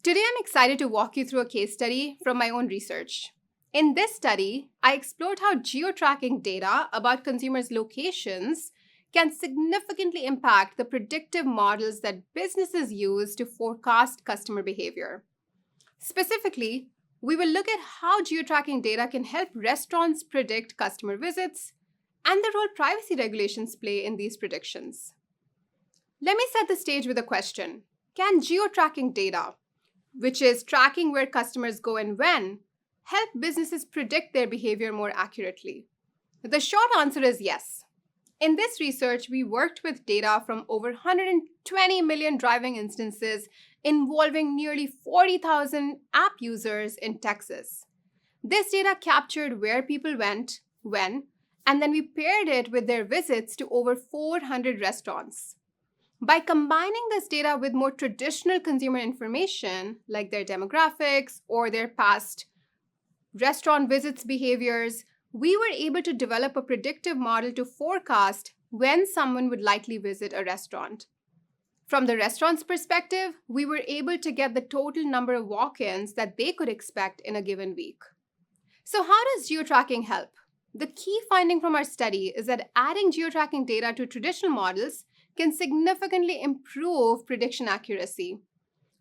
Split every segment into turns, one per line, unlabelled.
Today, I'm excited to walk you through a case study from my own research. In this study, I explored how geo-tracking data about consumers' locations can significantly impact the predictive models that businesses use to forecast customer behavior. Specifically, we will look at how geo-tracking data can help restaurants predict customer visits and the role privacy regulations play in these predictions. Let me set the stage with a question. Can geo-tracking data, which is tracking where customers go and when, help businesses predict their behavior more accurately? The short answer is yes. In this research, we worked with data from over 120 million driving instances involving nearly 40,000 app users in Texas. This data captured where people went, when, and then we paired it with their visits to over 400 restaurants. By combining this data with more traditional consumer information, like their demographics or their past restaurant visits behaviors, we were able to develop a predictive model to forecast when someone would likely visit a restaurant. From the restaurant's perspective, we were able to get the total number of walk-ins that they could expect in a given week. So how does geo-tracking help? The key finding from our study is that adding geo-tracking data to traditional models can significantly improve prediction accuracy.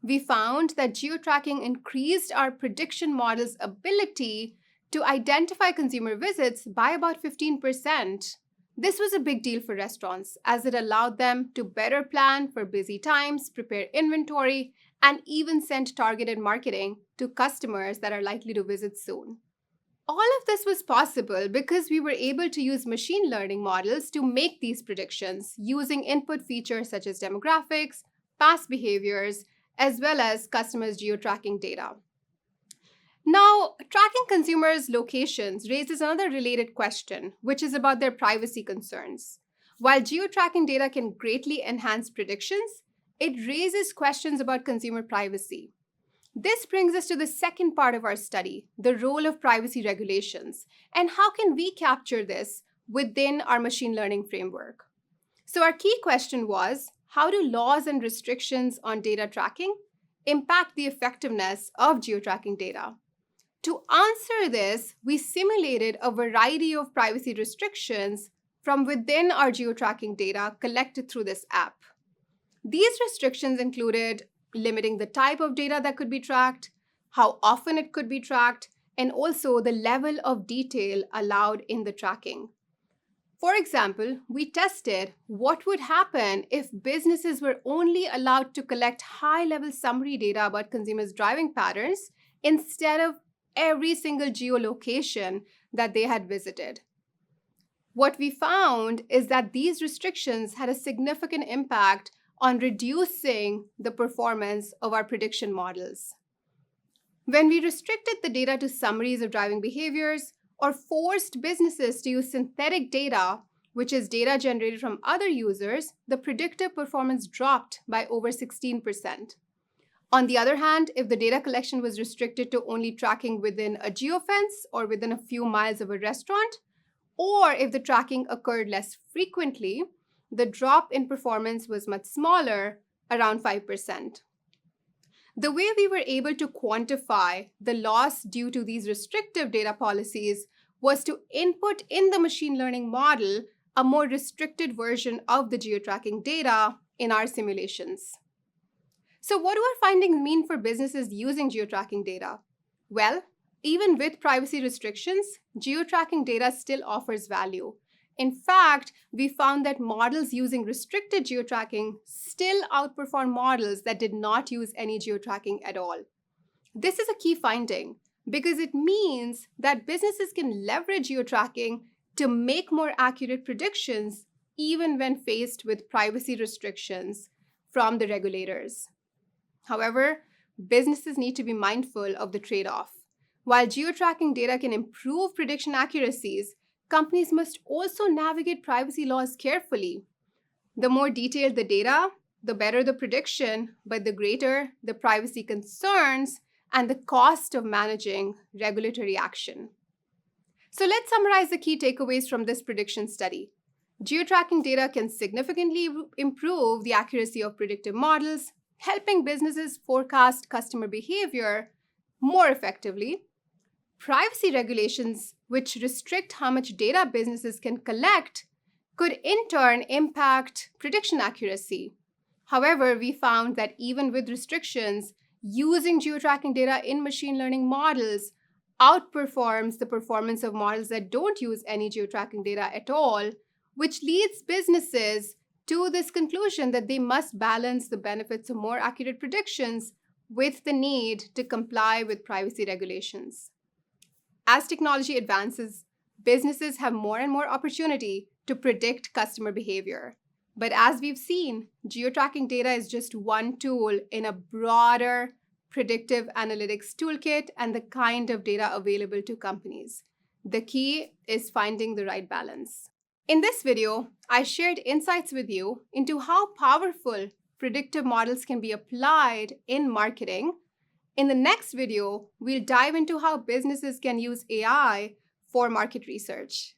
We found that geo-tracking increased our prediction model's ability to identify consumer visits by about 15%. This was a big deal for restaurants as it allowed them to better plan for busy times, prepare inventory, and even send targeted marketing to customers that are likely to visit soon. All of this was possible because we were able to use machine learning models to make these predictions using input features such as demographics, past behaviors, as well as customers' geo-tracking data. Now, tracking consumers' locations raises another related question, which is about their privacy concerns. While geo-tracking data can greatly enhance predictions, it raises questions about consumer privacy. This brings us to the second part of our study, the role of privacy regulations, and how can we capture this within our machine learning framework. So our key question was, how do laws and restrictions on data tracking impact the effectiveness of geo-tracking data? To answer this, we simulated a variety of privacy restrictions from within our geo-tracking data collected through this app. These restrictions included limiting the type of data that could be tracked, how often it could be tracked, and also the level of detail allowed in the tracking. For example, we tested what would happen if businesses were only allowed to collect high-level summary data about consumers' driving patterns instead of every single geolocation that they had visited. What we found is that these restrictions had a significant impact on reducing the performance of our prediction models. When we restricted the data to summaries of driving behaviors or forced businesses to use synthetic data, which is data generated from other users, the predictive performance dropped by over 16%. On the other hand, if the data collection was restricted to only tracking within a geofence or within a few miles of a restaurant, or if the tracking occurred less frequently, the drop in performance was much smaller, around 5%. The way we were able to quantify the loss due to these restrictive data policies was to input in the machine learning model a more restricted version of the geo-tracking data in our simulations. So what do our findings mean for businesses using geo-tracking data? Well, even with privacy restrictions, geo-tracking data still offers value. In fact, we found that models using restricted geo-tracking still outperform models that did not use any geo-tracking at all. This is a key finding because it means that businesses can leverage geo-tracking to make more accurate predictions even when faced with privacy restrictions from the regulators. However, businesses need to be mindful of the trade-off. While geo-tracking data can improve prediction accuracies, companies must also navigate privacy laws carefully. The more detailed the data, the better the prediction, but the greater the privacy concerns and the cost of managing regulatory action. So let's summarize the key takeaways from this prediction study. Geo-tracking data can significantly improve the accuracy of predictive models, helping businesses forecast customer behavior more effectively. Privacy regulations, which restrict how much data businesses can collect, could in turn impact prediction accuracy. However, we found that even with restrictions, using geotracking data in machine learning models outperforms the performance of models that don't use any geotracking data at all, which leads businesses to this conclusion that they must balance the benefits of more accurate predictions with the need to comply with privacy regulations. As technology advances, businesses have more and more opportunity to predict customer behavior. But as we've seen, geotracking data is just one tool in a broader predictive analytics toolkit and the kind of data available to companies. The key is finding the right balance. In this video, I shared insights with you into how powerful predictive models can be applied in marketing. In the next video, we'll dive into how businesses can use AI for market research.